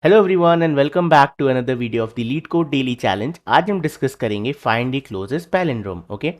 Hello everyone and welcome back to another video of the LeetCode daily challenge. आज हम discuss करेंगे find the closest palindrome. Okay,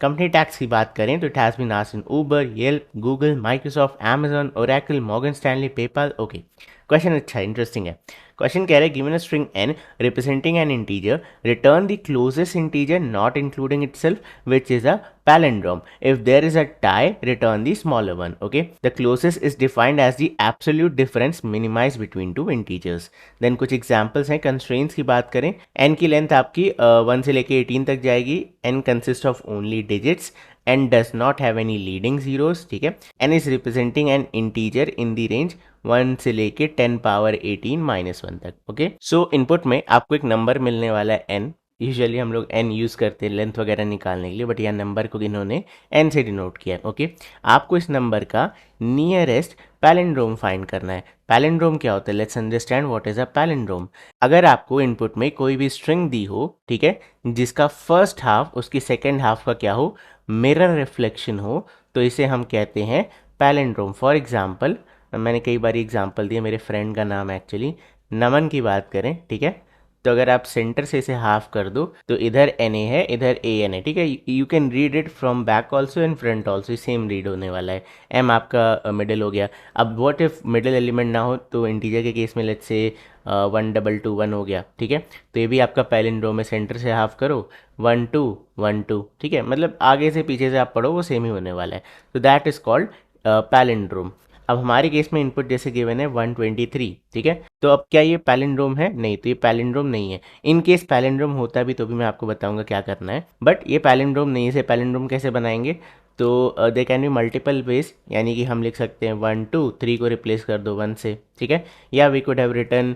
company tags की बात करें तो it has been asked in Uber, Yelp, Google, Microsoft, Amazon, Oracle, Morgan Stanley, PayPal. Okay, question अच्छा interesting है। Question कह रहा है given a string n representing an integer, return the closest integer not including itself which is a palindrome. If there is a tie, return the smaller one. Okay, the closest is defined as the absolute difference minimized between two integers. Then कुछ examples हैं। Constraints की बात करें, n की length आपकी 1 से लेके 18 तक जाएगी। n consist of only digits, n does not have any leading zeros. ठीक है, n is representing N integer in the range 1 से लेके 10 पावर 18 माइनस 1 तक। ओके, सो इनपुट में आपको एक नंबर मिलने वाला है n। यूजुअली हम लोग n यूज़ करते हैं लेंथ वगैरह निकालने के लिए, बट यहाँ नंबर को इन्होंने n से डिनोट किया है। ओके, आपको इस नंबर का नियरेस्ट पैलिंड्रोम फाइंड करना है। पैलिंड्रोम क्या होता है? Let's understand what is a palindrome. अगर आपको इनपुट में कोई भी स्ट्रिंग दी हो, ठीक है, जिसका फर्स्ट हाफ उसकी सेकेंड हाफ का क्या हो, मिरर रिफ्लेक्शन हो, तो इसे हम कहते हैं पैलिंड्रोम। फॉर एग्जाम्पल, मैंने कई बार एग्जाम्पल दिया, मेरे फ्रेंड का नाम एक्चुअली नमन की बात करें, ठीक है, तो अगर आप सेंटर से इसे हाफ कर दो तो इधर एन ए है, इधर ए एन है। ठीक है, you can read it from back also and front also, same read होने वाला है। एम आपका मिडिल हो गया। अब व्हाट इफ मिडिल एलिमेंट ना हो, तो इंटीजर के केस में लेट्स से 1221 हो गया। ठीक है, तो ये भी आपका पैलिंड्रोम में सेंटर से हाफ करो 1212। ठीक है, मतलब आगे से पीछे से आप पढ़ो वो सेम ही होने वाला है। तो दैट इज कॉल्ड पैलिंड्रोम। अब हमारे केस में इनपुट जैसे गिवन है 123। ठीक है, तो अब क्या ये पैलिंड्रोम है? नहीं, तो ये पैलिंड्रोम नहीं है। इन केस पैलिंड्रोम होता भी तो भी मैं आपको बताऊंगा क्या करना है, बट ये पैलिंड्रोम नहीं है। इसे पैलिंड्रोम कैसे बनाएंगे? तो they can be multiple ways, यानी कि हम लिख सकते हैं 1 2 3 को रिप्लेस कर दो 1 से। ठीक है, या वी कुड हैव रिटर्न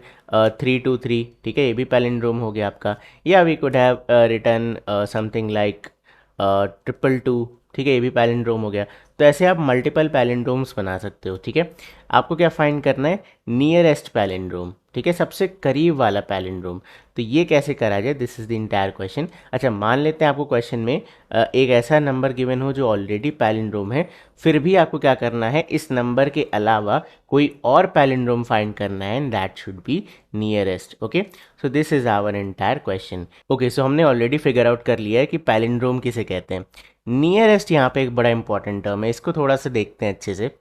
3 2 3। ठीक है, ये भी पैलिंड्रोम हो गया आपका। या we could have return something like 222। ठीक है, ये भी पैलिंड्रोम हो गया। तो ऐसे आप मल्टीपल पैलिंड्रोम्स बना सकते हो। ठीक है, आपको क्या फाइंड करना है? Nearest palindrome. ठीक है, सबसे करीब वाला पैलिंड्रोम। तो ये कैसे करा जाए, this is the entire question. अच्छा, मान लेते हैं आपको क्वेश्चन में एक ऐसा नंबर गिवन हो जो ऑलरेडी पैलिंड्रोम है, फिर भी आपको क्या करना है, इस नंबर के अलावा कोई और पैलिंड्रोम फाइंड करना है, and that should be nearest. Okay, so this is our entire question. Okay, so हमने ऑलरेडी फिगर आउट कर लिया है कि पैलिंड्रोम किसे कहते हैं। नियरेस्ट यहाँ पे एक बड़ा इंपॉर्टेंट टर्म है, इसको थोड़ा सा देखते हैं अच्छे से।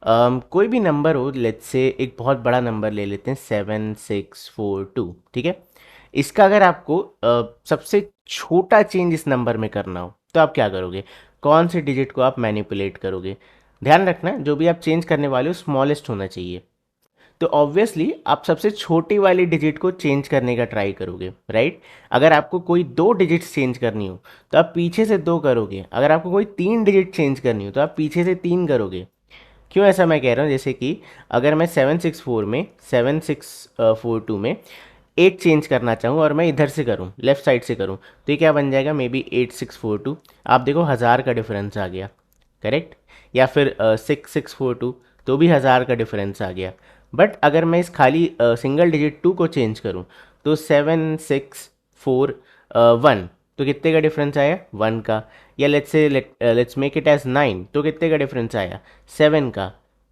कोई भी नंबर हो, लेट्स से एक बहुत बड़ा नंबर ले लेते हैं 7642। ठीक है, इसका अगर आपको सबसे छोटा चेंज इस नंबर में करना हो तो आप क्या करोगे? कौन से डिजिट को आप मैनिपुलेट करोगे? ध्यान रखना, जो भी आप चेंज करने वाले हो स्मॉलेस्ट होना चाहिए। तो ऑब्वियसली आप सबसे छोटी वाली डिजिट को चेंज करने का ट्राई करोगे, राइट? अगर आपको कोई 2 डिजिट्स चेंज करनी हो तो आप पीछे से 2 करोगे। अगर आपको कोई 3 डिजिट चेंज करनी हो तो आप पीछे से 3 करोगे। क्यों ऐसा मैं कह रहा हूँ? जैसे कि अगर मैं 7642 में 8 चेंज करना चाहूँ और मैं इधर से करूँ, लेफ्ट साइड से करूँ, तो ये क्या बन जाएगा? May be 8642। आप देखो 1000 का डिफरेंस आ गया, करेक्ट? या फिर 6642, तो भी 1000 का डिफरेंस आ गया। बट अगर मैं इस खाली सिंगल डिजिट 2 को चेंज करूँ तो 7641, तो कितने का डिफरेंस आया? 1 का। या लेट्स मेक इट एज 9, तो कितने का डिफरेंस आया? 7 का।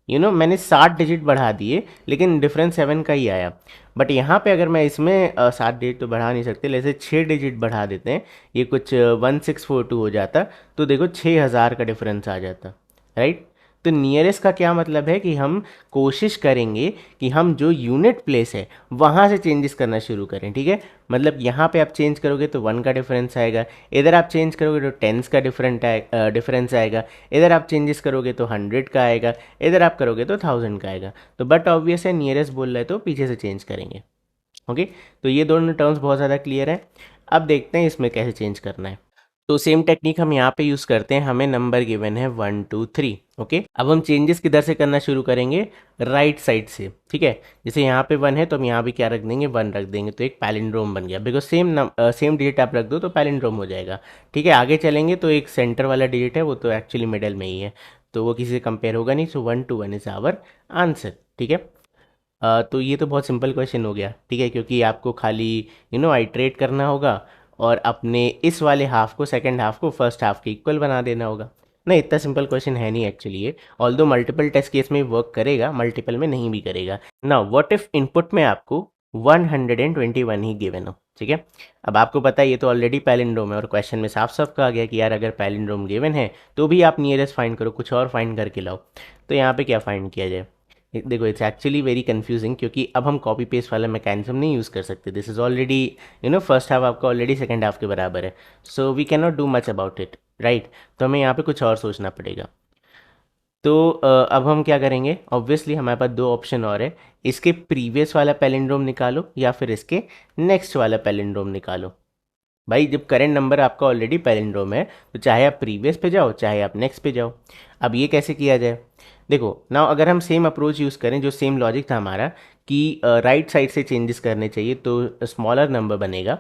मैंने 60 डिजिट बढ़ा दिए लेकिन डिफरेंस 7 का ही आया। बट यहाँ पे अगर मैं इसमें 7 डिजिट तो बढ़ा नहीं सकते, जैसे 6 डिजिट बढ़ा देते हैं, ये कुछ 1642 हो जाता, तो देखो 6000 का डिफरेंस आ जाता, राइट? तो नियरेस्ट का क्या मतलब है कि हम कोशिश करेंगे कि हम जो यूनिट प्लेस है वहाँ से चेंजेस करना शुरू करें। ठीक है, मतलब यहाँ पे आप चेंज करोगे तो 1 का डिफरेंस आएगा, इधर आप चेंज करोगे तो टेंस का डिफरेंस आएगा, इधर आप चेंजेस करोगे तो 100 का आएगा, इधर आप करोगे तो 1000 का आएगा। तो बट ऑब्वियस है, नियरेस्ट बोल रहा है तो पीछे से चेंज करेंगे। ओके, तो ये दोनों टर्म्स बहुत ज़्यादा क्लियर है। अब देखते हैं इसमें कैसे चेंज करना है। तो सेम टेक्निक हम यहाँ पे यूज़ करते हैं। हमें नंबर गिवन है 1 2 3। ओके, अब हम चेंजेस किधर से करना शुरू करेंगे? राइट साइड से। ठीक है, जैसे यहाँ पे 1 है तो हम यहाँ भी क्या रख देंगे? 1 रख देंगे, तो एक पैलिंड्रोम बन गया। बिकॉज सेम डिजिट आप रख दो तो पैलिंड्रोम हो जाएगा। ठीक है, आगे चलेंगे तो एक सेंटर वाला डिजिट है, वो तो एक्चुअली मिडल में ही है, तो वो किसी से कंपेयर होगा नहीं। सो 1 2 1 इज आवर आंसर। ठीक है, तो ये तो बहुत सिंपल क्वेश्चन हो गया। ठीक है, क्योंकि आपको खाली आइट्रेट करना होगा और अपने इस वाले हाफ को, सेकंड हाफ को फर्स्ट हाफ के इक्वल बना देना होगा। नहीं, इतना सिंपल क्वेश्चन है नहीं एक्चुअली ये, ऑल्दो मल्टीपल टेस्ट केस में वर्क करेगा, मल्टीपल में नहीं भी करेगा ना। व्हाट इफ इनपुट में आपको 121 ही गिवन हो, ठीक है। अब आपको पता है ये तो ऑलरेडी पैलिंड्रोम है और क्वेश्चन में साफ साफ कहा गया कि यार अगर पैलिंड्रोम गिवन है तो भी आप नियरेस्ट फाइंड करो, कुछ और फाइंड करके लाओ। तो यहाँ पे क्या फाइंड किया जाए, देखो इट्स एक्चुअली वेरी कंफ्यूजिंग, क्योंकि अब हम कॉपी पेस्ट वाला मैकेनिज्म नहीं यूज़ कर सकते। This is already first half आपका ऑलरेडी सेकंड हाफ के बराबर है, so we can not do much about it, right. तो हमें यहाँ पे कुछ और सोचना पड़ेगा। तो अब हम क्या करेंगे, ऑब्वियसली हमारे पास दो ऑप्शन और है, इसके प्रीवियस वाला पैलिंड्रोम निकालो या फिर इसके नेक्स्ट वाला पैलिंड्रोम निकालो। भाई जब करेंट नंबर आपका ऑलरेडी पैलिंड्रोम है तो चाहे आप प्रीवियस पे जाओ चाहे आप नेक्स्ट पे जाओ। अब ये कैसे किया जाए, देखो ना, अगर हम सेम अप्रोच यूज़ करें जो सेम लॉजिक था हमारा कि राइट साइड से चेंजेस करने चाहिए तो स्मॉलर नंबर बनेगा,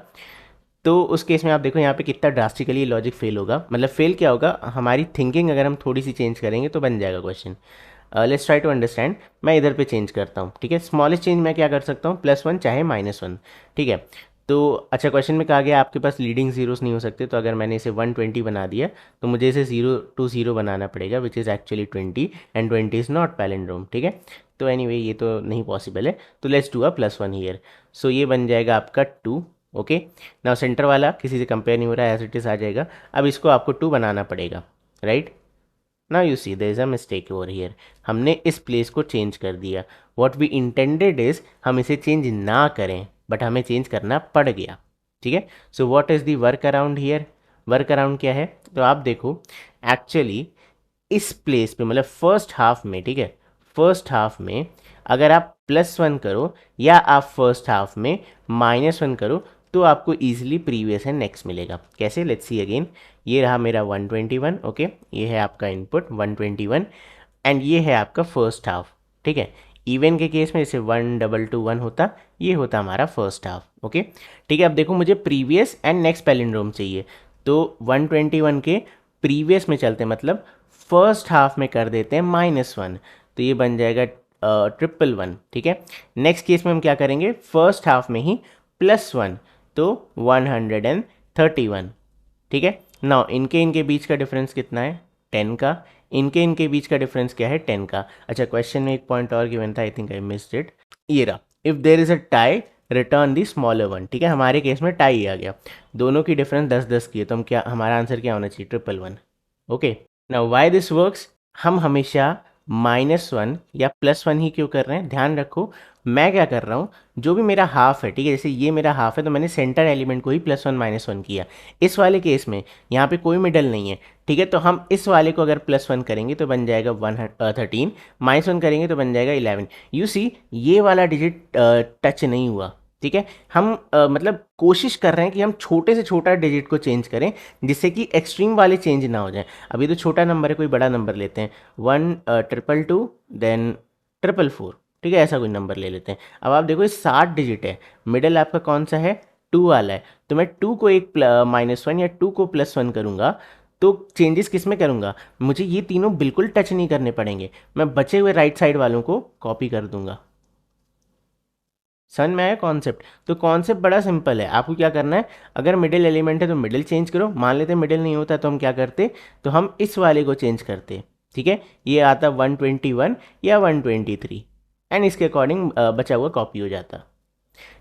तो उस केस में आप देखो यहाँ पे कितना ड्रास्टिकली लॉजिक फेल होगा। मतलब फेल क्या होगा, हमारी थिंकिंग अगर हम थोड़ी सी चेंज करेंगे तो बन जाएगा question. Let's try to understand. मैं इधर पे चेंज करता हूँ, ठीक है। स्मॉलेस्ट चेंज मैं क्या कर सकता हूँ, +1 चाहे -1, ठीक है। तो अच्छा, क्वेश्चन में कहा गया आपके पास लीडिंग जीरोस नहीं हो सकते, तो अगर मैंने इसे 120 बना दिया तो मुझे इसे 0 to 0 बनाना पड़ेगा, which is actually 20 and 20 is not palindrome, ठीक है। तो एनीवे ये तो नहीं पॉसिबल है, तो लेट्स डू अ +1 हियर। सो ये बन जाएगा आपका 2, ओके। नाउ सेंटर वाला किसी से कंपेयर नहीं हो रहा है, एज इट इज़ आ जाएगा। अब इसको आपको 2 बनाना पड़ेगा, right. Now you see there is a mistake over here, हमने इस प्लेस को चेंज कर दिया। व्हाट वी इंटेंडेड इज हम इसे चेंज ना करें, बट हमें चेंज करना पड़ गया, ठीक है। So what is the work around here, work around क्या है, तो आप देखो एक्चुअली इस प्लेस पे मतलब फर्स्ट हाफ में, ठीक है, फर्स्ट हाफ में अगर आप +1 करो या आप फर्स्ट हाफ में -1 करो तो आपको ईजिली प्रीवियस एंड नेक्स्ट मिलेगा। कैसे, लेट्स सी अगेन। ये रहा मेरा 121, ओके, ये है आपका इनपुट 121 एंड ये है आपका फर्स्ट हाफ, ठीक है। इवन के केस में जैसे 1221 होता, ये होता हमारा फर्स्ट हाफ, ओके, ठीक है। अब देखो मुझे प्रीवियस एंड नेक्स्ट पैलिंड्रोम चाहिए, तो 121 के प्रीवियस में चलते हैं, मतलब फर्स्ट हाफ में कर देते हैं -1, तो ये बन जाएगा 111, ठीक है। नेक्स्ट केस में हम क्या करेंगे, फर्स्ट हाफ में ही +1, तो 131, ठीक है। नाउ इनके इनके बीच का डिफरेंस कितना है, 10 का। इनके इनके बीच का डिफरेंस क्या है, 10 का। अच्छा, क्वेश्चन में एक पॉइंट और गिवन था, I think I missed it, ये रहा, if there is a tie return the smaller one, ठीक है। हमारे केस में टाई आ गया, दोनों की डिफरेंस 10-10 की है, तो हम क्या, हमारा आंसर क्या होना चाहिए, 111, okay. Now why this works, हम हमेशा -1 या +1 ही क्यों कर रहे हैं, ध्यान रखो। मैं क्या कर रहा हूँ, जो भी मेरा हाफ है, ठीक है, जैसे ये मेरा हाफ है तो मैंने सेंटर एलिमेंट को ही +1 -1 किया। इस वाले केस में यहाँ पे कोई मिडल नहीं है, ठीक है, तो हम इस वाले को अगर +1 करेंगे तो बन जाएगा 13, -1 करेंगे तो बन जाएगा 11। यू सी ये वाला डिजिट टच नहीं हुआ, ठीक है। हम मतलब कोशिश कर रहे हैं कि हम छोटे से छोटा डिजिट को चेंज करें जिससे कि एक्सट्रीम वाले चेंज ना हो जाए। अभी तो छोटा नंबर है, कोई बड़ा नंबर लेते हैं, 1 222 देन 444, ठीक है, ऐसा कोई नंबर ले लेते हैं। अब आप देखो ये 60 डिजिट है, मिडल आपका कौन सा है, 2 वाला है, तो मैं 2 को एक -1 या 2 को +1 करूँगा तो चेंजेस किस में करूँगा, मुझे ये तीनों बिल्कुल टच नहीं करने पड़ेंगे, मैं बचे हुए राइट साइड वालों को कॉपी कर दूंगा। समझ में आया कॉन्सेप्ट, तो कॉन्सेप्ट बड़ा सिंपल है। आपको क्या करना है, अगर मिडिल एलिमेंट है तो मिडिल चेंज करो, मान लेते हैं मिडिल नहीं होता तो हम क्या करते, तो हम इस वाले को चेंज करते, ठीक है। ये आता 121 या 123 एंड इसके अकॉर्डिंग बचा हुआ कॉपी हो जाता,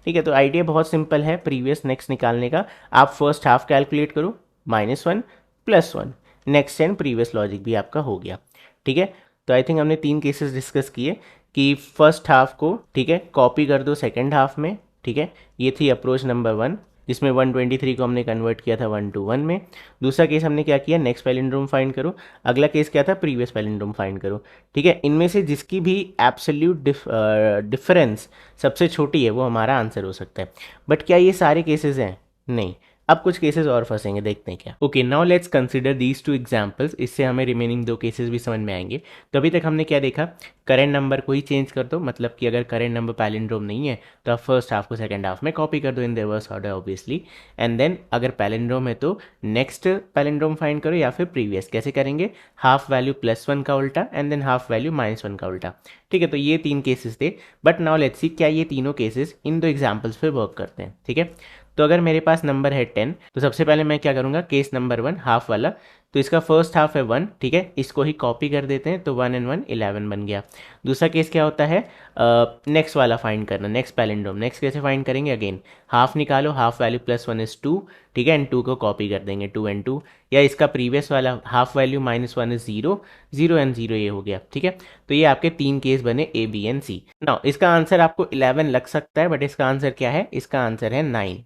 ठीक है। तो आइडिया बहुत सिंपल है प्रीवियस नेक्स्ट निकालने का। आप फर्स्ट हाफ कैलकुलेट करो, -1 +1, नेक्स्ट एंड प्रीवियस लॉजिक भी आपका हो गया, ठीक है। तो आई थिंक हमने 3 केसेस डिस्कस किए कि फर्स्ट हाफ को, ठीक है, कॉपी कर दो सेकेंड हाफ में, ठीक है। ये थी अप्रोच नंबर 1, जिसमें 123 को हमने कन्वर्ट किया था 121 में। दूसरा केस हमने क्या किया, नेक्स्ट पैलिंड्रोम फाइंड करो। अगला केस क्या था, प्रीवियस पैलिंड्रोम फाइंड करो, ठीक है। इनमें से जिसकी भी एब्सोल्यूट डिफरेंस सबसे छोटी है वो हमारा आंसर हो सकता है। बट क्या ये सारे केसेस हैं, नहीं। अब कुछ केसेस और फंसेंगे, देखते हैं क्या। Okay, now let's consider these 2 examples, इससे हमें रिमेनिंग 2 केसेस भी समझ में आएंगे। तो अभी तक हमने क्या देखा, करेंट नंबर को ही चेंज कर दो, मतलब कि अगर करेंट नंबर पैलिंड्रोम नहीं है तो आप फर्स्ट हाफ को सेकंड हाफ में कॉपी कर दो in reverse order obviously, and then अगर पैलिंड्रोम है तो नेक्स्ट पैलिंड्रोम फाइंड करो या फिर प्रीवियस। कैसे करेंगे, हाफ वैल्यू +1 का उल्टा एंड देन हाफ वैल्यू -1 का उल्टा, ठीक है। तो ये 3 केसेस थे, बट नाउ लेट्स सी क्या ये तीनों केसेस इन 2 एग्जाम्पल्स पे वर्क करते हैं, ठीक है। तो अगर मेरे पास नंबर है 10, तो सबसे पहले मैं क्या करूँगा, केस नंबर 1 हाफ वाला, तो इसका फर्स्ट हाफ है 1, ठीक है, इसको ही कॉपी कर देते हैं तो 1 and 1 11 बन गया। दूसरा केस क्या होता है, नेक्स्ट वाला फाइंड करना, नेक्स्ट पैलिंड्रोम। नेक्स्ट कैसे फाइंड करेंगे, अगेन हाफ निकालो, हाफ वैल्यू प्लस 1 इज 2, ठीक है, एंड 2 को कॉपी कर देंगे 2 and 2, या इसका प्रीवियस वाला half value minus 1 is 0, 0 and 0 ये हो गया, ठीक है। तो ये आपके 3 केस बने A B and C। Now इसका आंसर आपको 11 लग सकता है, बट इसका आंसर क्या है, इसका आंसर है 9।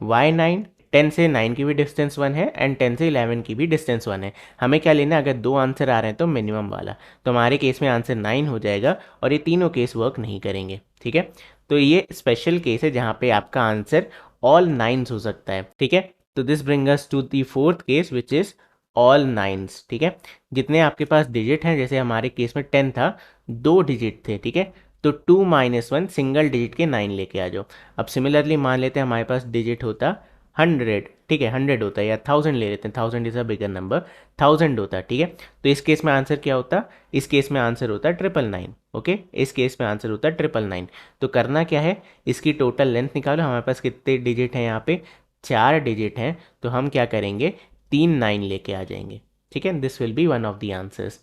वाई 9, 10 से 9 की भी डिस्टेंस 1 है एंड 10 से 11 की भी डिस्टेंस 1 है। हमें क्या लेना है, अगर 2 आंसर आ रहे हैं तो मिनिमम वाला, तो हमारे केस में आंसर 9 हो जाएगा और ये तीनों केस वर्क नहीं करेंगे, ठीक है। तो ये स्पेशल केस है जहाँ पे आपका आंसर ऑल 9s हो सकता है, ठीक है। तो this bring us to the fourth case which is all 9s, ठीक है। जितने आपके पास डिजिट हैं, जैसे हमारे केस में 10 था, 2 डिजिट थे, ठीक है, तो 2 - 1 सिंगल डिजिट के 9 लेके आ जाओ। अब सिमिलरली मान लेते हैं हमारे पास डिजिट होता 100, ठीक है, 100 होता है, या 1000 ले लेते हैं, 1000 इज़ अ बिगर नंबर, 1000 होता है, ठीक है। तो इस केस में आंसर क्या होता, इस केस में आंसर होता 999, ओके, इस केस में आंसर होता 999। तो करना क्या है, इसकी टोटल लेंथ निकालो। हमारे पास कितने डिजिट हैं, यहाँ पे 4 डिजिट हैं, तो हम क्या करेंगे, 3 9 लेके आ जाएंगे, ठीक है। This will be one of the answers.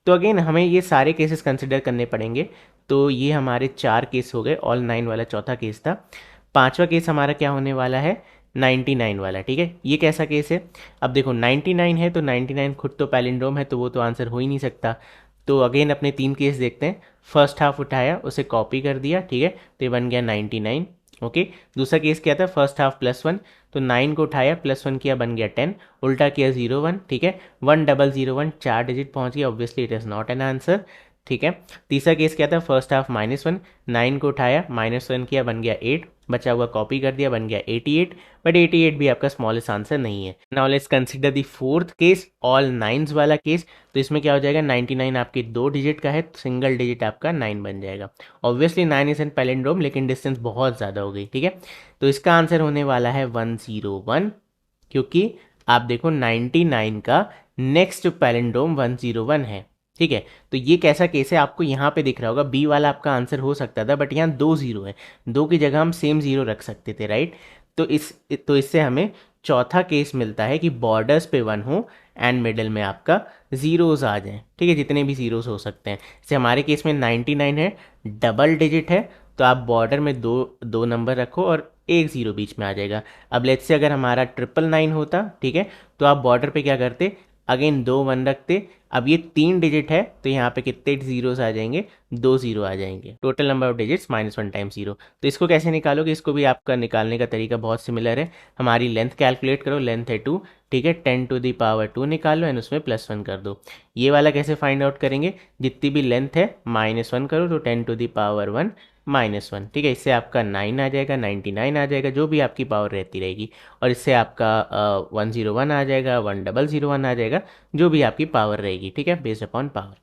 तो अगेन हमें ये सारे केसेस कंसिडर करने पड़ेंगे। तो ये हमारे 4 केस हो गए, ऑल 9 वाला चौथा केस था। पांचवा केस हमारा क्या होने वाला है, 99 वाला, ठीक है। ये कैसा केस है, अब देखो 99 है तो 99 खुद तो पैलिंड्रोम है, तो वो तो आंसर हो ही नहीं सकता। तो अगेन अपने 3 केस देखते हैं। फर्स्ट हाफ उठाया, उसे कॉपी कर दिया, ठीक है, तो ये बन गया 99, ओके। दूसरा केस क्या था, फर्स्ट हाफ +1, तो 9 को उठाया, +1 किया, बन गया 10, उल्टा किया 0 1, ठीक है, 1001, 4 डिजिट पहुंच गया, obviously it is not an answer, ठीक है। तीसरा केस क्या था, फर्स्ट हाफ -1, 9 को उठाया, -1 किया, बन गया 8, बचा हुआ कॉपी कर दिया, बन गया 88, बट 88 भी आपका स्मॉलेस्ट आंसर नहीं है। Now let's consider the fourth case, all 9s वाला केस। तो इसमें क्या हो जाएगा, 99 आपके 2 डिजिट का है, सिंगल डिजिट आपका 9 बन जाएगा। ऑब्वियसली 9 इज एन पैलिंड्रोम, लेकिन डिस्टेंस बहुत ज़्यादा हो गई, ठीक है। तो इसका आंसर होने वाला है 101, क्योंकि आप देखो 99 का नेक्स्ट पैलिंड्रोम 101 है, ठीक है। तो ये कैसा केस है, आपको यहाँ पे दिख रहा होगा, बी वाला आपका आंसर हो सकता था, बट यहाँ 2 0 है, 2 की जगह हम सेम 0 रख सकते थे, राइट। तो इससे हमें चौथा केस मिलता है कि बॉर्डर्स पे 1 हो एंड मिडल में आपका ज़ीरोज़ आ जाएं, ठीक है, जितने भी ज़ीरोज़ हो सकते हैं। जैसे हमारे केस में 99 है, डबल डिजिट है, तो आप बॉर्डर में दो नंबर रखो और एक ज़ीरो बीच में आ जाएगा। अब लेट्स से अगर हमारा 999 होता, ठीक है, तो आप बॉर्डर पे क्या करते, अगेन 2 1 रखते। अब ये 3 डिजिट है, तो यहाँ पे कितने जीरोस आ जाएंगे, 2 0 आ जाएंगे। Total number of digits -1 times 0। तो इसको कैसे निकालोगे, इसको भी आपका निकालने का तरीका बहुत सिमिलर है। हमारी लेंथ कैलकुलेट करो, लेंथ है 2, ठीक है, 10 टू द पावर 2 निकालो एंड उसमें +1 कर दो। ये वाला कैसे फाइंड आउट करेंगे, जितनी भी लेंथ है -1 करो, तो 10 टू द पावर 1 -1, ठीक है। इससे आपका 9 आ जाएगा, 99 आ जाएगा, जो भी आपकी पावर रहती रहेगी। और इससे आपका 101 आ जाएगा, 1001 आ जाएगा, जो भी आपकी पावर रहेगी, ठीक है, बेस्ड अपॉन पावर।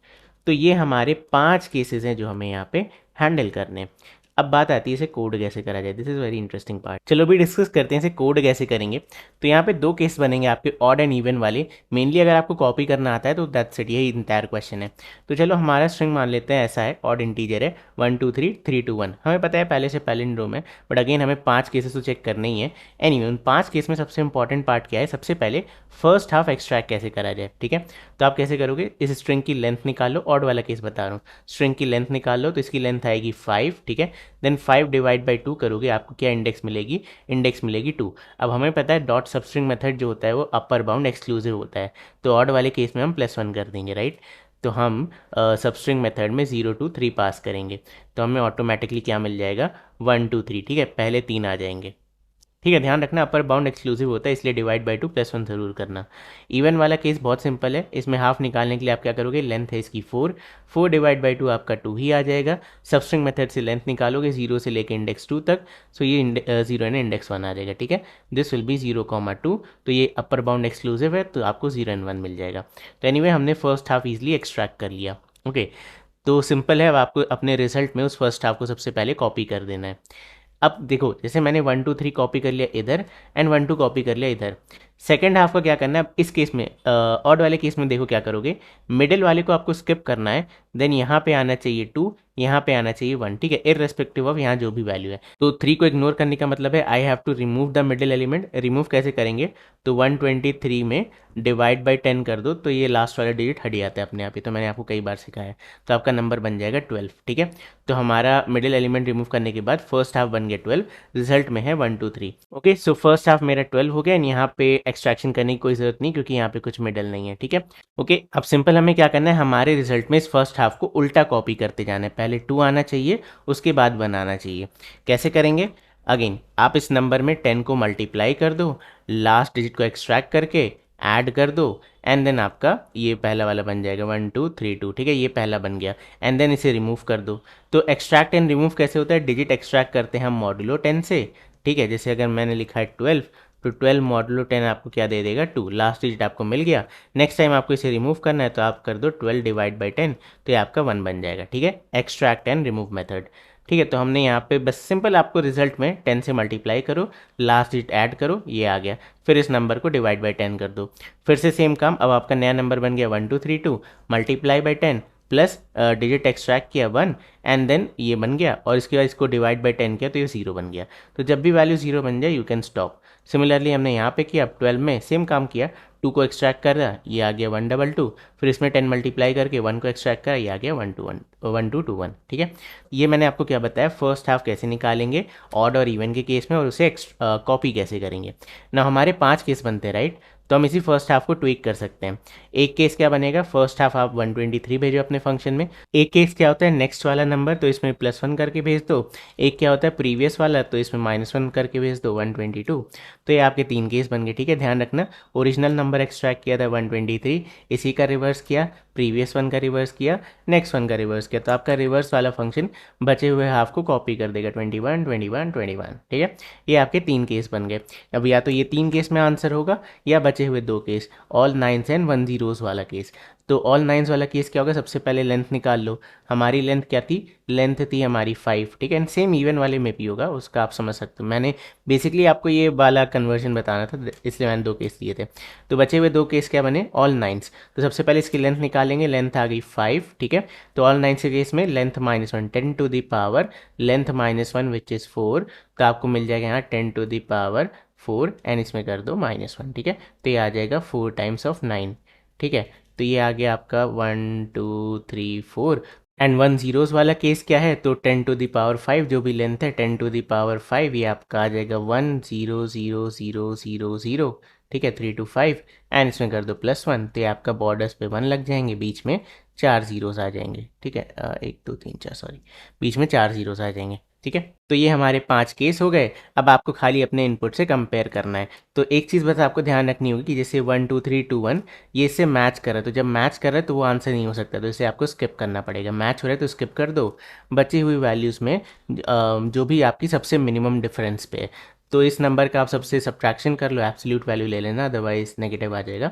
तो ये हमारे 5 केसेस हैं जो हमें यहाँ पे हैंडल करने हैं। अब बात आती है इसे कोड कैसे करा जाए, this is very interesting part. चलो भी डिस्कस करते हैं इसे कोड कैसे करेंगे। तो यहाँ पे 2 केस बनेंगे आपके, ऑड एंड इवन वाले। मेनली अगर आपको कॉपी करना आता है तो दैट्स इट, यही इंटायर क्वेश्चन है। तो चलो हमारा स्ट्रिंग मान लेते हैं ऐसा है, ऑड इंटीजर है 1 2 3 3 2 1। हमें पता है पहले से पैलिंड्रोम है, बट अगेन हमें 5 केसेस तो चेक करना ही है। एनीवे उन 5 केस में सबसे इंपॉर्टेंट पार्ट क्या है, सबसे पहले फर्स्ट हाफ एक्सट्रैक्ट कैसे करा जाए, ठीक है। तो आप कैसे करोगे, इस स्ट्रिंग की लेंथ निकालो, ऑड वाला केस बता रहा हूँ। स्ट्रिंग की लेंथ निकालो, तो इसकी लेंथ आएगी 5, ठीक है। देन 5 डिवाइड बाई 2 करोगे, आपको क्या इंडेक्स मिलेगी, इंडेक्स मिलेगी 2। अब हमें पता है डॉट सबस्ट्रिंग मेथड जो होता है वो अपर बाउंड एक्सक्लूसिव होता है, तो ऑड वाले केस में हम +1 कर देंगे, राइट। तो हम सबस्ट्रिंग मेथड में 0 2 3 पास करेंगे, तो हमें ऑटोमेटिकली क्या मिल जाएगा, 1 2 3, ठीक है, पहले 3 आ जाएंगे, ठीक है। ध्यान रखना अपर बाउंड एक्सक्लूसिव होता है, इसलिए डिवाइड बाई 2 +1 जरूर करना। इवन वाला केस बहुत सिंपल है, इसमें हाफ निकालने के लिए आप क्या करोगे, लेंथ है इसकी 4, 4 डिवाइड बाई 2 आपका 2 ही आ जाएगा। सबस्ट्रिंग मेथड से लेंथ निकालोगे 0 से लेके इंडेक्स 2 तक, सो ये 0 एंड इंडेक्स 1 आ जाएगा, ठीक है। दिस विल बी 0,2, तो ये अपर बाउंड एक्सक्लूसिव है, तो आपको 0 एंड 1 मिल जाएगा। तो एनीवे हमने फर्स्ट हाफ ईजिली एक्सट्रैक्ट कर लिया, ओके। तो सिंपल है, अब आपको अपने रिजल्ट में उस फर्स्ट हाफ को सबसे पहले कॉपी कर देना है। अब देखो जैसे मैंने 1 2 3 कॉपी कर लिया इधर एंड 1 2 कॉपी कर लिया इधर, सेकेंड हाफ का क्या करना है, अब इस केस में ऑड वाले केस में देखो क्या करोगे, मिडिल वाले को आपको स्किप करना है, देन यहाँ पे आना चाहिए 2, यहाँ पे आना चाहिए 1, ठीक है, इररेस्पेक्टिव ऑफ यहाँ जो भी वैल्यू है। तो 3 को इग्नोर करने का मतलब है I have to remove the middle element. Remove कैसे करेंगे, तो 123 में डिवाइड बाई 10 कर दो तो ये लास्ट वाला डिजिट हट जाता है अपने आप ही, तो मैंने आपको कई बार सिखाया है। तो आपका नंबर बन जाएगा 12, ठीक है। तो हमारा मिडिल एलिमेंट रिमूव करने के बाद फर्स्ट हाफ बन गया 12, रिजल्ट में है 1 2 3। ओके, सो फर्स्ट हाफ मेरा 12 हो गया एंड यहाँ पे एक्सट्रैक्शन करने की कोई जरूरत नहीं क्योंकि यहाँ पे कुछ मिडल नहीं है, ठीक है। ओके, अब सिंपल हमें क्या करना है, हमारे रिजल्ट में इस फर्स्ट हाफ को उल्टा कॉपी करते जाना है, पहले 2 आना चाहिए उसके बाद 1 आना चाहिए। कैसे करेंगे, अगेन आप इस नंबर में 10 को मल्टीप्लाई कर दो, लास्ट डिजिट को एक्सट्रैक्ट करके ऐड कर दो एंड देन आपका ये पहला वाला बन जाएगा 1 2 3 2, ठीक है, ये पहला बन गया एंड देन इसे रिमूव कर दो। तो एक्सट्रैक्ट एंड रिमूव कैसे होता है, डिजिट एक्सट्रैक्ट करते हैं हम मॉडुलो 10 से, ठीक है। जैसे अगर मैंने लिखा है 12 तो 12 मॉडुलो 10 आपको क्या दे देगा 2, लास्ट डिजिट आपको मिल गया। नेक्स्ट टाइम आपको इसे रिमूव करना है तो आप कर दो 12 डिवाइड बाई 10, तो ये आपका 1 बन जाएगा, ठीक है, एक्सट्रैक्ट एंड रिमूव मेथड। ठीक है, तो हमने यहाँ पे बस सिंपल आपको रिजल्ट में 10 से मल्टीप्लाई करो, लास्ट डिजिट ऐड करो, ये आ गया, फिर इस नंबर को डिवाइड बाई 10 कर दो। फिर से सेम काम, अब आपका नया नंबर बन गया 1232 multiply by 10 plus digit extract किया 1 एंड देन ये बन गया और इसके बाद इसको डिवाइड बाई 10 किया तो ये 0 बन गया। तो जब भी वैल्यू 0 बन जाए यू कैन स्टॉप। सिमिलरली हमने यहाँ पे किया, अब 12 में सेम काम किया, 2 को एक्सट्रैक्ट कर रहा, ये आ गया 122, फिर इसमें 10 मल्टीप्लाई करके 1 को एक्सट्रैक्ट करा, ये आ गया 1 2 1, ठीक है। ये मैंने आपको क्या बताया, फर्स्ट हाफ कैसे निकालेंगे ऑड और इवन के केस में और उसे कॉपी कैसे करेंगे ना। हमारे 5 केस बनते हैं राइट, तो हम इसी फर्स्ट हाफ को ट्वीक कर सकते हैं। एक केस क्या बनेगा, फर्स्ट हाफ आप 123 भेजो अपने फंक्शन में। एक केस क्या होता है, नेक्स्ट वाला नंबर तो इसमें +1 करके भेज दो। एक क्या होता है प्रीवियस वाला, तो इसमें -1 करके भेज दो 122। तो ये आपके 3 केस बन गए, ठीक है। ध्यान रखना, ओरिजिनल नंबर एक्सट्रैक्ट किया था 123, इसी का रिवर्स किया, प्रीवियस वन का रिवर्स किया, नेक्स्ट वन का रिवर्स किया, तो आपका रिवर्स वाला फंक्शन बचे हुए हाफ को कॉपी कर देगा 21 21 21, ठीक है। ये आपके 3 केस बन गए। अब या तो ये 3 केस में आंसर होगा या बचे हुए 2 case, all 9s and 1 zeros वाला केस। तो ऑल 9s वाला केस क्या होगा, सबसे पहले लेंथ निकाल लो। हमारी लेंथ क्या थी, लेंथ थी हमारी 5, ठीक है। एंड सेम इवन वाले में भी होगा, उसका आप समझ सकते हो। मैंने बेसिकली आपको ये वाला कन्वर्जन बताना था इसलिए मैंने 2 केस दिए थे। तो बचे हुए 2 केस क्या बने, ऑल 9s। तो सबसे पहले इसकी लेंथ निकालेंगे, लेंथ आ गई 5, ठीक है। तो ऑल 9s के केस में length -1, 10 to the power length -1 which is 4, तो आपको मिल जाएगा यहाँ 10 टू द पावर 4 एंड इसमें कर दो -1, ठीक है। तो ये आ जाएगा 4 टाइम्स ऑफ 9, ठीक है। तो ये आ गया आपका 1 2 3 4 एंड 1 zeros वाला केस क्या है, तो 10 टू द पावर 5 जो भी लेंथ है 10 टू द पावर 5, ये आपका आ जाएगा 1 0 0 0 0 0, ठीक है, 3 to 5 एंड इसमें कर दो +1, तो ये आपका बॉर्डर्स पे 1 लग जाएंगे, बीच में 4 zeros आ जाएंगे, ठीक है। 1 2 3 4 सॉरी, बीच में 4 zeros आ जाएंगे, ठीक है। तो ये हमारे 5 केस हो गए। अब आपको खाली अपने इनपुट से कंपेयर करना है। तो एक चीज़ बस आपको ध्यान रखनी होगी कि जैसे 1 2 3 2 1 ये इससे मैच कर रहा है, तो जब मैच कर रहा है तो वो आंसर नहीं हो सकता, तो इसे आपको स्किप करना पड़ेगा। मैच हो रहा है तो स्किप कर दो। बची हुई वैल्यूज़ में जो भी आपकी सबसे मिनिमम डिफरेंस पे है, तो इस नंबर का आप सबसे सब्ट्रैक्शन कर लो, एब्सोल्यूट वैल्यू ले लेना, अदरवाइज नेगेटिव आ जाएगा।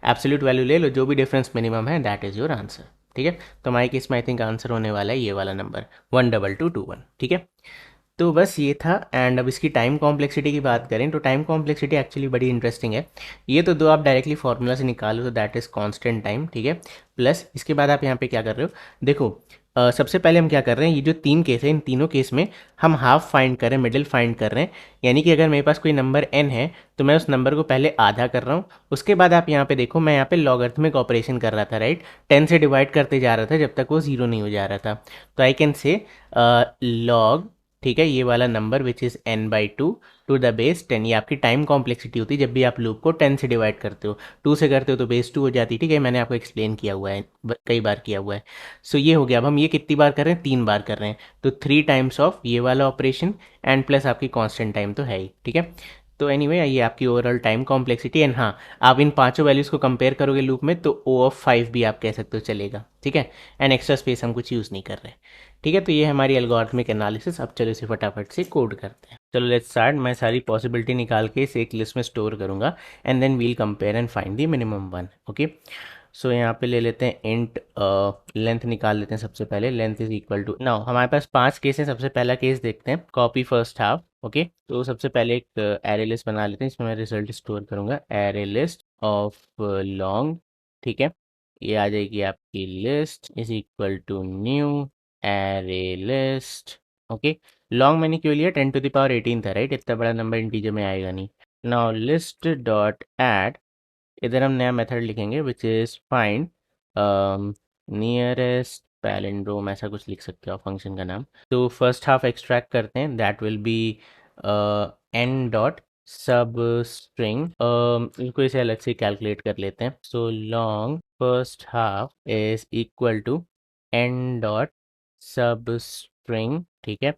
एब्सोल्यूट वैल्यू ले लो, जो भी डिफरेंस मिनिमम है दैट इज़ योर आंसर, ठीक है। तो हमारे केस में आई थिंक आंसर होने वाला है ये वाला नंबर 12221, ठीक है। तो बस ये था। एंड अब इसकी टाइम कॉम्प्लेक्सिटी की बात करें तो टाइम कॉम्प्लेक्सिटी एक्चुअली बड़ी इंटरेस्टिंग है। ये तो दो आप डायरेक्टली फार्मूला से निकालो तो दैट इज़ कांस्टेंट टाइम, ठीक है। प्लस इसके बाद आप यहाँ पे क्या कर रहे हो, देखो सबसे पहले हम क्या कर रहे हैं, ये जो 3 केस है इन तीनों केस में हम हाफ फाइंड कर रहे हैं, मिडिल फाइंड कर रहे हैं। यानी कि अगर मेरे पास कोई नंबर n है तो मैं उस नंबर को पहले आधा कर रहा हूँ, उसके बाद आप यहाँ पे देखो मैं यहाँ पे लॉगरिथमिक ऑपरेशन कर रहा था राइट, 10 से डिवाइड करते जा रहा था जब तक वो 0 नहीं हो जा रहा था। तो आई कैन से लॉग, ठीक है, ये वाला number which is n/2 to the base 10, ये आपकी टाइम कॉम्प्लेक्सिटी होती है जब भी आप लूप को 10 से डिवाइड करते हो। 2 से करते हो तो बेस 2 हो जाती है, ठीक है, मैंने आपको एक्सप्लेन किया हुआ है, कई बार किया हुआ है। सो ये हो गया। अब हम ये कितनी बार कर रहे हैं, 3 बार कर रहे हैं, तो 3 टाइम्स ऑफ ये वाला ऑपरेशन एंड प्लस आपकी कांस्टेंट टाइम तो है ही, ठीक है। तो एनीवे ये आपकी ओवरऑल टाइम कॉम्प्लेक्सिटी। एंड हाँ, आप इन पांचों वैल्यूज़ को कंपेयर करोगे लूप में तो O(5) भी आप कह सकते हो चलेगा, ठीक है। एंड एक्स्ट्रा स्पेस हम कुछ यूज़ नहीं कर रहे, ठीक है। तो ये हमारी एल्गोरिथमिक एनालिसिस। अब चलो इसे फटाफट से कोड करते हैं। चलो लेट्स स्टार्ट। मैं सारी पॉसिबिलिटी निकाल के इसे एक लिस्ट में स्टोर करूँगा and then we'll compare and find the minimum one, okay. So यहाँ पे ले लेते हैं इंट लेंथ निकाल लेते हैं सबसे पहले। Length is equal to, now हमारे पास 5 केस हैं। सबसे पहला केस देखते हैं, कॉपी फर्स्ट हाफ, ओके, तो सबसे पहले एक एरे लिस्ट बना लेते हैं, इसमें मैं रिजल्ट स्टोर करूंगा, एरे लिस्ट ऑफ लॉन्ग। ठीक है, ये आ जाएगी आपकी list is equal to new array list. Okay, long मैंने क्यों लिया, 10 to the power 18 था, राइट, इतना बड़ा नंबर इंटीजर में आएगा नहीं। नाउ लिस्ट डॉट ऐड, इधर हम नया मेथड लिखेंगे which is find nearest palindrome, ऐसा कुछ लिख सकते हो आप फंक्शन का नाम। तो फर्स्ट हाफ एक्सट्रैक्ट करते हैं, that will be n dot substring, इनको इसे अलग से कैलकुलेट कर लेते हैं। So long first half is equal to n dot substring. ठीक है,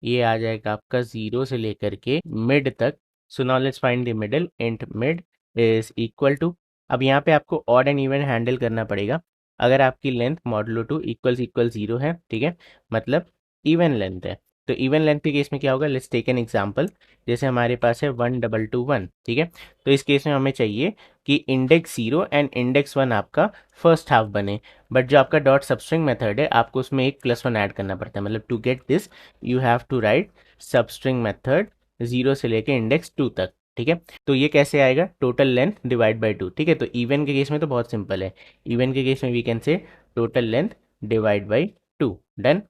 ये आ जाएगा आपका 0 से लेकर के मिड तक। So now let's find the middle, int mid is equal to, अब यहाँ पे आपको ऑड एंड इवन हैंडल करना पड़ेगा। अगर आपकी लेंथ मॉडुलो 2 इक्वल्स इक्वल 0 है, ठीक है, मतलब इवन लेंथ है, तो इवन लेंथ के केस में क्या होगा, लेट्स टेक एन एग्जांपल। जैसे हमारे पास है 1221, ठीक है, तो इस केस में हमें चाहिए कि इंडेक्स 0 एंड इंडेक्स 1 आपका फर्स्ट हाफ बने, बट जो आपका डॉट सबस्ट्रिंग मेथड है आपको उसमें एक +1 ऐड करना पड़ता है, मतलब to get this you have to write substring method 0 से लेके इंडेक्स 2 तक। ठीक है, तो ये कैसे आएगा, टोटल लेंथ डिवाइड बाय 2। ठीक है, तो इवन के केस में तो बहुत सिंपल है, इवन के केस में we can say total length divide by 2, done.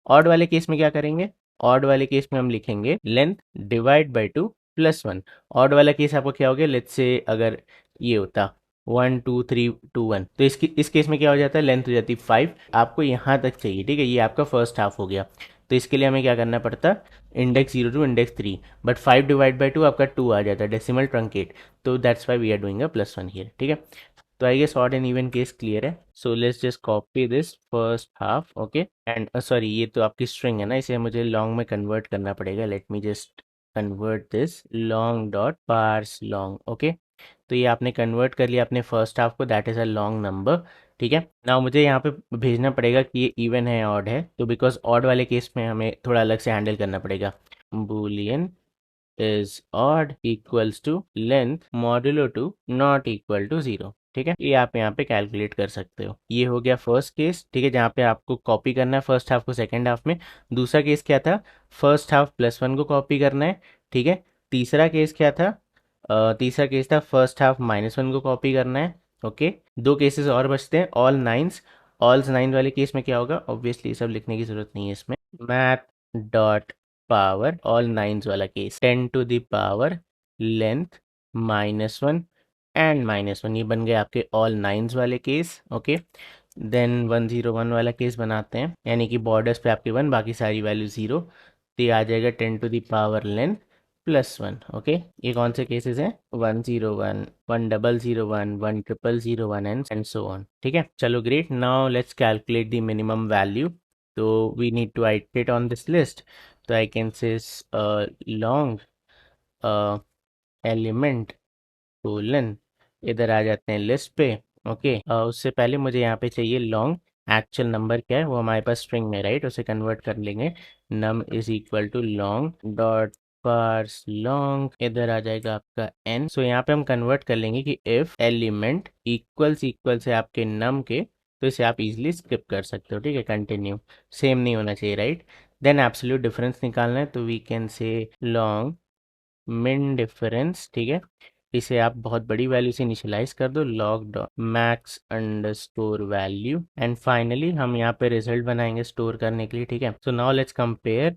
Odd वाले केस में क्या करेंगे, ऑड वाले केस में हम लिखेंगे लेंथ डिवाइड बाय 2 +1। ऑड वाला केस आपको क्या हो गया, लेट्स से अगर ये होता 1 2 3 2 1, तो इस केस में क्या हो जाता है, लेंथ हो जाती 5, आपको यहाँ तक चाहिए। ठीक है, ये आपका फर्स्ट हाफ हो गया, तो इसके लिए हमें क्या करना पड़ता, index 0 to index 3, but 5 divide by 2 आपका 2 आ जाता है, डेसिमल ट्रंकेट, तो that's why we are doing a +1 here. ठीक है, तो I guess odd and even case clear है। So let's just copy this first half, okay, and sorry ये तो आपकी स्ट्रिंग है ना, इसे मुझे लॉन्ग में कन्वर्ट करना पड़ेगा, let me just convert this long dot parse long. Okay, तो ये आपने कन्वर्ट कर लिया अपने फर्स्ट हाफ को, that is a long number. ठीक है, नाउ मुझे यहाँ पे भेजना पड़ेगा कि ये इवन है ऑड है, तो बिकॉज ऑड वाले केस में हमें थोड़ा अलग से हैंडल करना पड़ेगा। Boolean is odd equals to length modulo 2 not equal to 0। ठीक है, ये आप यहाँ पे कैलकुलेट कर सकते हो। ये हो गया फर्स्ट केस, ठीक है, जहाँ पे आपको कॉपी करना है फर्स्ट हाफ को सेकेंड हाफ में। दूसरा केस क्या था, फर्स्ट हाफ +1 को कॉपी करना है। ठीक है, तीसरा केस क्या था, तीसरा केस था फर्स्ट हाफ -1 को कॉपी करना है। ओके, दो केसेस और बचते हैं, ऑल नाइन्स। ऑल नाइन वाले केस में क्या होगा, ऑब्वियसली सब लिखने की जरूरत नहीं है इसमें, math dot power all nines वाला case 10 to the power length -1 and -1, ये बन गए आपके ऑल नाइन्स वाले केस। ओके, देन 101 वाला केस बनाते हैं, यानी कि बॉर्डर्स पे आपके 1 बाकी सारी वैल्यू 0, तो ये आ जाएगा 10 to the power length +1। Okay, ये कौन से केसेस हैं, 101 1001 1001 एंड सो ऑन। ठीक है, चलो great, now let's calculate the minimum value. तो we need to iterate on this list, तो I can say long element colon, इधर आ जाते हैं लिस्ट पे। ओके, उससे पहले मुझे यहाँ पे चाहिए लॉन्ग, एक्चुअल नंबर क्या है वो हमारे पास स्ट्रिंग में, राइट, उसे कन्वर्ट कर लेंगे, num is equal to long dot parse long, इधर आ जाएगा आपका n। सो यहाँ पे हम कन्वर्ट कर लेंगे कि इफ एलिमेंट इक्वल्स इक्वल से आपके नम के, तो इसे आप इजीली स्किप कर सकते हो। ठीक है, कंटिन्यू सेम नहीं होना चाहिए, राइट। देन एब्सोल्यूट डिफरेंस निकालना है, तो वी कैन से लॉन्ग मिन डिफरेंस। ठीक है, इसे आप बहुत बड़ी वैल्यू से इनिशियलाइज कर दो, log dot max underscore value, and finally हम यहाँ पे रिजल्ट बनाएंगे स्टोर करने के लिए। ठीक है, so now let's compare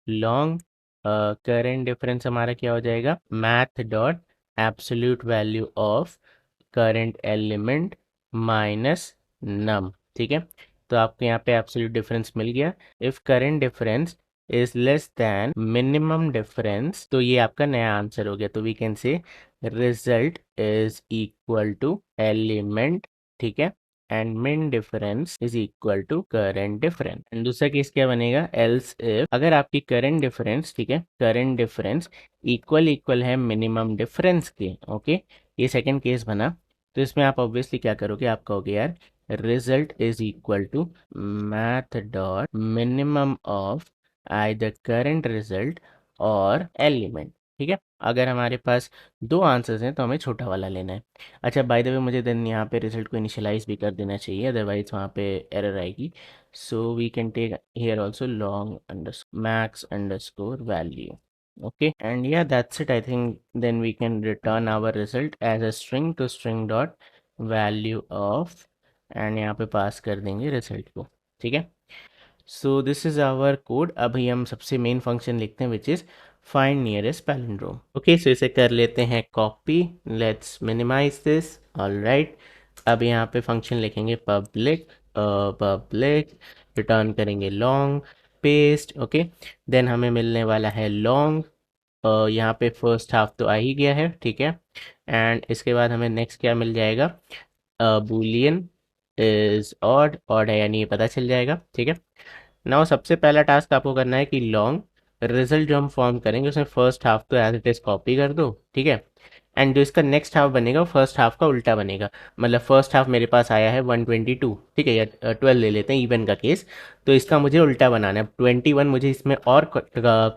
long current difference, हमारा क्या हो जाएगा, math dot absolute value of current element minus num. ठीक है, तो आपको यहाँ पे एब्सोल्यूट डिफरेंस मिल गया। If current difference is less than minimum difference, तो ये आपका नया आंसर हो गया, तो we can say result is equal to element, ठीक है, and min difference is equal to current difference. And दूसरा केस क्या बनेगा, एल्स इफ, अगर आपकी करंट डिफरेंस, ठीक है, करंट डिफरेंस इक्वल इक्वल है मिनिमम डिफरेंस के। ओके, ये सेकंड केस बना, तो इसमें आप ऑब्वियसली क्या करोगे, आप कहोगे यार result is equal to math dot minimum of either current result और एलिमेंट। ठीक है, अगर हमारे पास दो आंसर्स हैं तो हमें छोटा वाला लेना है। अच्छा, बाय द वे मुझे देन यहाँ पे रिजल्ट को इनिशियलाइज भी कर देना चाहिए, अदरवाइज वहाँ पे एरर आएगी। So we can take here also long under max underscore value. Okay, and yeah, that's it. I think then we can return our result as a string to string dot value of, and यहाँ पे पास कर देंगे result को। ठीक है, so this is our code. अभी हम सबसे मेन फंक्शन लिखते हैं which is find nearest palindrome. Okay, so इसे कर लेते हैं copy, let's minimize this. Alright, अब यहाँ पे फंक्शन लिखेंगे पब्लिक, पब्लिक रिटर्न करेंगे लॉन्ग, पेस्ट। ओके, देन हमें मिलने वाला है लॉन्ग, यहाँ पे फर्स्ट हाफ तो आ ही गया है। ठीक है, एंड इसके बाद हमें नेक्स्ट क्या मिल जाएगा, बूलियन इज ऑड, ऑड है यानी ये पता चल जाएगा। ठीक है, नाउ सबसे पहला टास्क आपको करना है कि लॉन्ग रिजल्ट जो हम फॉर्म करेंगे उसमें फर्स्ट हाफ तो एज इट इज कॉपी कर दो। ठीक है, एंड जो इसका नेक्स्ट हाफ बनेगा वो फर्स्ट हाफ का उल्टा बनेगा। मतलब फर्स्ट हाफ मेरे पास आया है 122, ठीक है, या 12 ले लेते हैं इवन का केस, तो इसका मुझे उल्टा बनाना है 21, मुझे इसमें और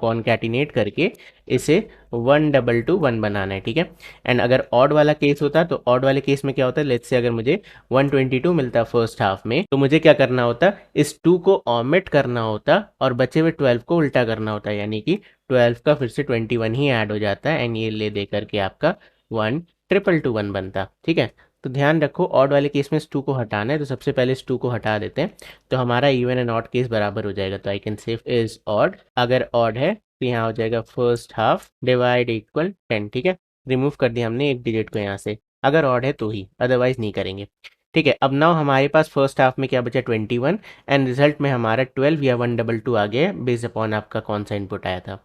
कॉन्कैटिनेट करके इसे 122 1 बनाना है। ठीक है, एंड अगर ऑड वाला केस होता तो ऑड वाले केस में क्या होता है, लेट्स से अगर मुझे 122 मिलता फर्स्ट हाफ में, तो मुझे क्या करना होता, इस 2 को ऑमिट करना होता और बचे हुए 12 को उल्टा करना होता है, यानी कि 12 का फिर से 21 ही ऐड हो जाता है, एंड ये ले दे करके आपका 1 2 2 1 बनता। ठीक है, तो ध्यान रखो ऑड वाले केस में इस 2 को हटाना है, तो सबसे पहले इस 2 को हटा देते हैं, तो हमारा इवन एंड ऑड केस बराबर हो जाएगा। तो आई कैन से इज ऑड, अगर ऑड है तो यहाँ हो जाएगा फर्स्ट हाफ डिवाइड इक्वल 10। ठीक है, रिमूव कर दिया हमने एक डिजिट को यहाँ से, अगर ऑड है तो ही, अदरवाइज नहीं करेंगे। ठीक है, अब नाउ हमारे पास फर्स्ट हाफ में क्या बचा 21, एंड रिजल्ट में हमारा 12 या 122 आ गया बेस्ड अपॉन आपका कौन सा इनपुट आया था।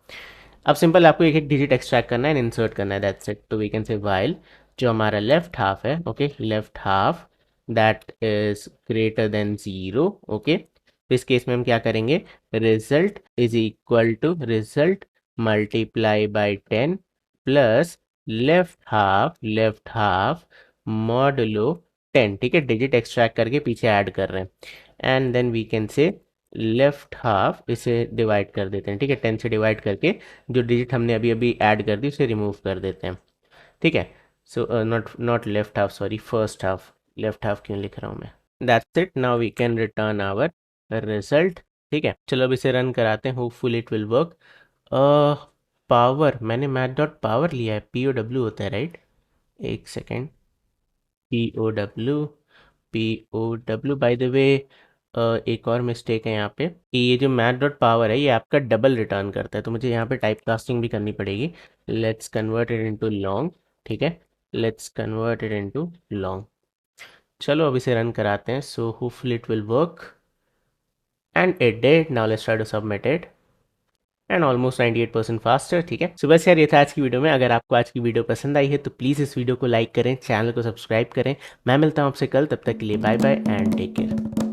अब सिंपल आपको एक एक डिजिट एक्सट्रैक्ट करना है, इंसर्ट करना है, दैट्स इट। तो वी कैन से वाइल जो हमारा लेफ्ट हाफ है, okay, left half that is greater than 0। Okay, तो इस केस में हम क्या करेंगे, result is equal to result multiply by 10 plus left half modulo 10। ठीक है, डिजिट एक्सट्रैक्ट करके पीछे ऐड कर रहे हैं, and then we can say left half इसे डिवाइड कर देते हैं। ठीक है, 10 से डिवाइड करके जो डिजिट हमने अभी अभी ऐड कर दी उसे रिमूव कर देते हैं। ठीक है, so not not left half, sorry first half, left half क्यों लिख रहा हूँ मैं। That's it, now we can return our result. ठीक है, चलो अब इसे रन कराते हैं, hopeful it will work. Power, मैंने मैथ डॉट पावर लिया है, POW होता है राइट, एक second, POW, POW by the way. एक और मिस्टेक है यहाँ पे कि ये जो मैथ डॉट पावर है ये आपका डबल रिटर्न करता है, तो मुझे यहाँ पे टाइप कास्टिंग भी करनी पड़ेगी। Let's convert it into long. ठीक है, let's convert it into long. चलो अब इसे रन कराते हैं, so hopefully it will work, and it did. Now let's try to submit it, and almost 98% faster. ठीक है, सो बस यार ये था आज की वीडियो में। अगर आपको आज की वीडियो पसंद आई है तो प्लीज़ इस वीडियो को लाइक करें, चैनल को सब्सक्राइब करें। मैं मिलता हूँ आपसे कल, तब तक के लिए bye bye and take care.